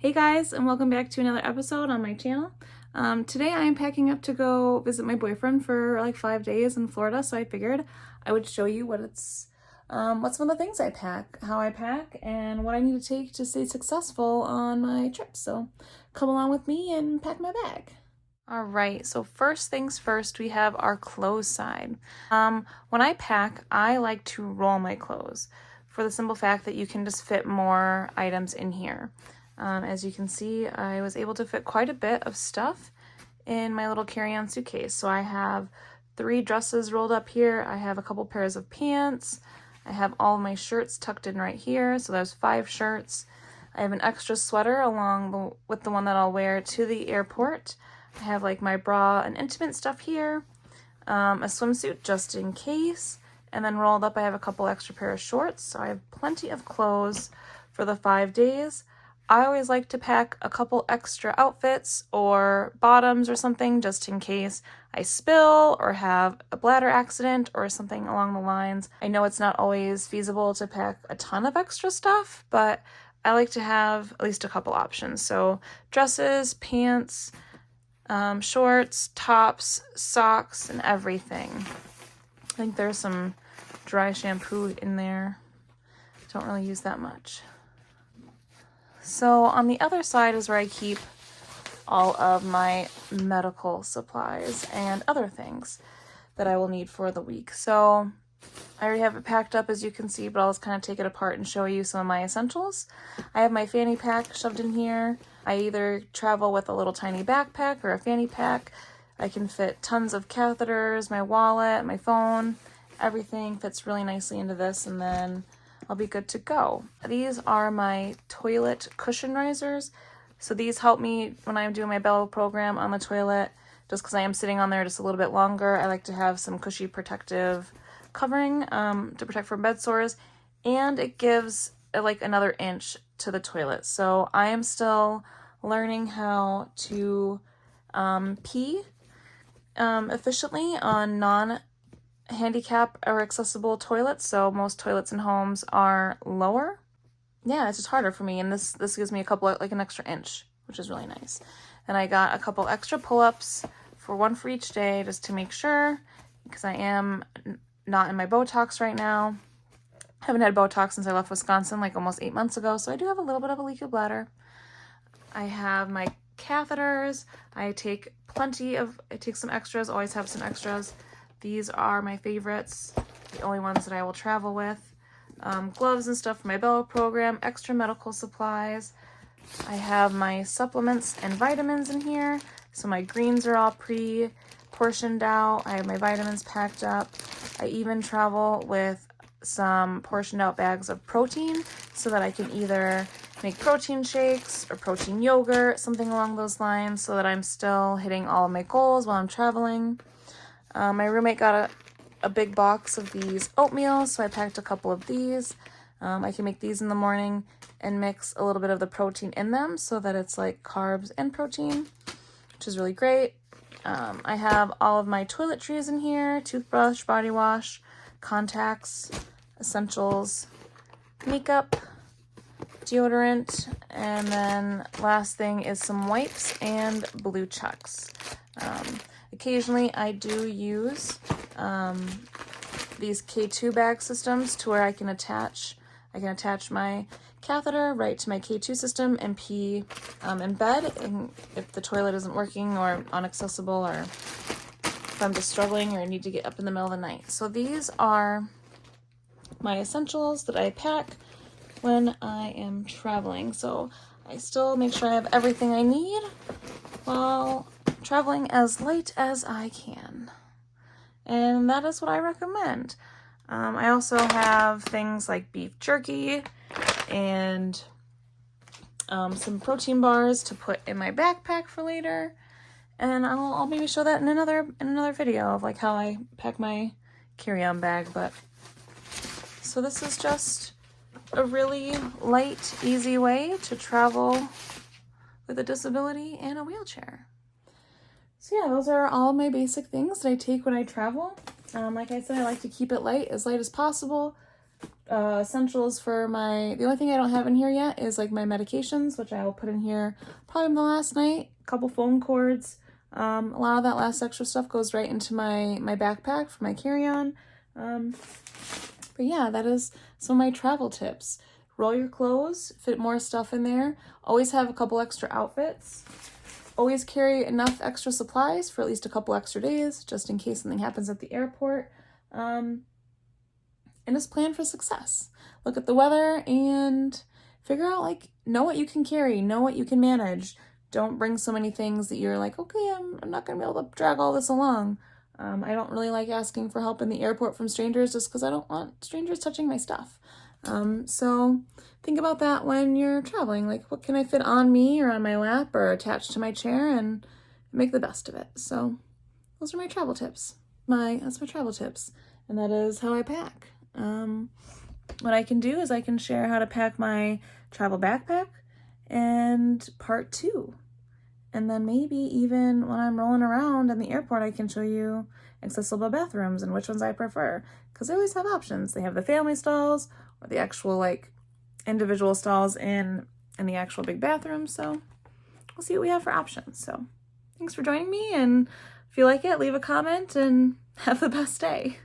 Hey guys, and welcome back to another episode on my channel. Today I am packing up to go visit my boyfriend for like 5 days in Florida, so I figured I would show you what some of the things I pack, how I pack, and what I need to take to stay successful on my trip. So come along with me and pack my bag. All right, so first things first, we have our clothes side. When I pack, I like to roll my clothes for the simple fact that you can just fit more items in here. As you can see, I was able to fit quite a bit of stuff in my little carry-on suitcase. So I have 3 dresses rolled up here. I have a couple pairs of pants. I have all of my shirts tucked in right here. So there's 5 shirts. I have an extra sweater with the one that I'll wear to the airport. I have like my bra and intimate stuff here, a swimsuit just in case, and then rolled up I have a couple extra pair of shorts. So I have plenty of clothes for the 5 days. I always like to pack a couple extra outfits or bottoms or something just in case I spill or have a bladder accident or something along the lines. I know it's not always feasible to pack a ton of extra stuff, but I like to have at least a couple options. So dresses, pants, shorts, tops, socks, and everything. I think there's some dry shampoo in there. Don't really use that much. So on the other side is where I keep all of my medical supplies and other things that I will need for the week. So I already have it packed up, as you can see, but I'll just kind of take it apart and show you some of my essentials. I have my fanny pack shoved in here. I either travel with a little tiny backpack or a fanny pack. I can fit tons of catheters, my wallet, my phone. Everything fits really nicely into this, and then I'll be good to go. These are my toilet cushion risers. So these help me when I'm doing my bellow program on the toilet, just because I am sitting on there just a little bit longer. I like to have some cushy protective covering to protect from bed sores, and it gives like another inch to the toilet. So I am still learning how to pee efficiently on non-handicap or accessible toilets. So most toilets in homes are lower. Yeah, it's just harder for me, and this gives me an extra inch, which is really nice. And I got a couple extra pull-ups one for each day, just to make sure, because I am not in my Botox right now. I haven't had Botox since I left Wisconsin, like almost 8 months ago, so I do have a little bit of a leaky bladder. I have my catheters. I take some extras, always have some extras. These are my favorites, the only ones that I will travel with. Gloves and stuff for my bellow program, extra medical supplies. I have my supplements and vitamins in here. So my greens are all pre-portioned out. I have my vitamins packed up. I even travel with some portioned out bags of protein so that I can either make protein shakes or protein yogurt, something along those lines, so that I'm still hitting all of my goals while I'm traveling. My roommate got a big box of these oatmeal, so I packed a couple of these. I can make these in the morning and mix a little bit of the protein in them so that it's like carbs and protein, which is really great. I have all of my toiletries in here: toothbrush, body wash, contacts, essentials, makeup, deodorant, and then last thing is some wipes and blue chucks. Occasionally I do use these K2 bag systems to where I can attach my catheter right to my K2 system and pee in bed, and if the toilet isn't working or inaccessible, or if I'm just struggling or need to get up in the middle of the night. So these are my essentials that I pack when I am traveling. So I still make sure I have everything I need while traveling as light as I can. And that is what I recommend. I also have things like beef jerky and some protein bars to put in my backpack for later. And I'll maybe show that in another video of like how I pack my carry-on bag. But so this is just a really light, easy way to travel with a disability and a wheelchair. So yeah, those are all my basic things that I take when I travel. Like I said, I like to keep it light as possible. essentials for the only thing I don't have in here yet is like my medications, which I will put in here probably in the last night. A couple phone cords. A lot of that last extra stuff goes right into my backpack for my carry-on. But yeah, that is some of my travel tips. Roll your clothes, fit more stuff in there. Always have a couple extra outfits. Always carry enough extra supplies for at least a couple extra days, just in case something happens at the airport. And just plan for success. Look at the weather and figure out, like, know what you can carry, know what you can manage. Don't bring so many things that you're like, okay, I'm not going to be able to drag all this along. I don't really like asking for help in the airport from strangers just because I don't want strangers touching my stuff. So think about that when you're traveling. Like, what can I fit on me or on my lap or attached to my chair, and make the best of it. So those are my travel tips. That's my travel tips. And that is how I pack. What I can do is I can share how to pack my travel backpack and part 2. And then maybe even when I'm rolling around in the airport, I can show you accessible bathrooms and which ones I prefer. Because they always have options. They have the family stalls or the actual like individual stalls in the actual big bathroom. So we'll see what we have for options. So thanks for joining me, and if you like it, leave a comment and have the best day.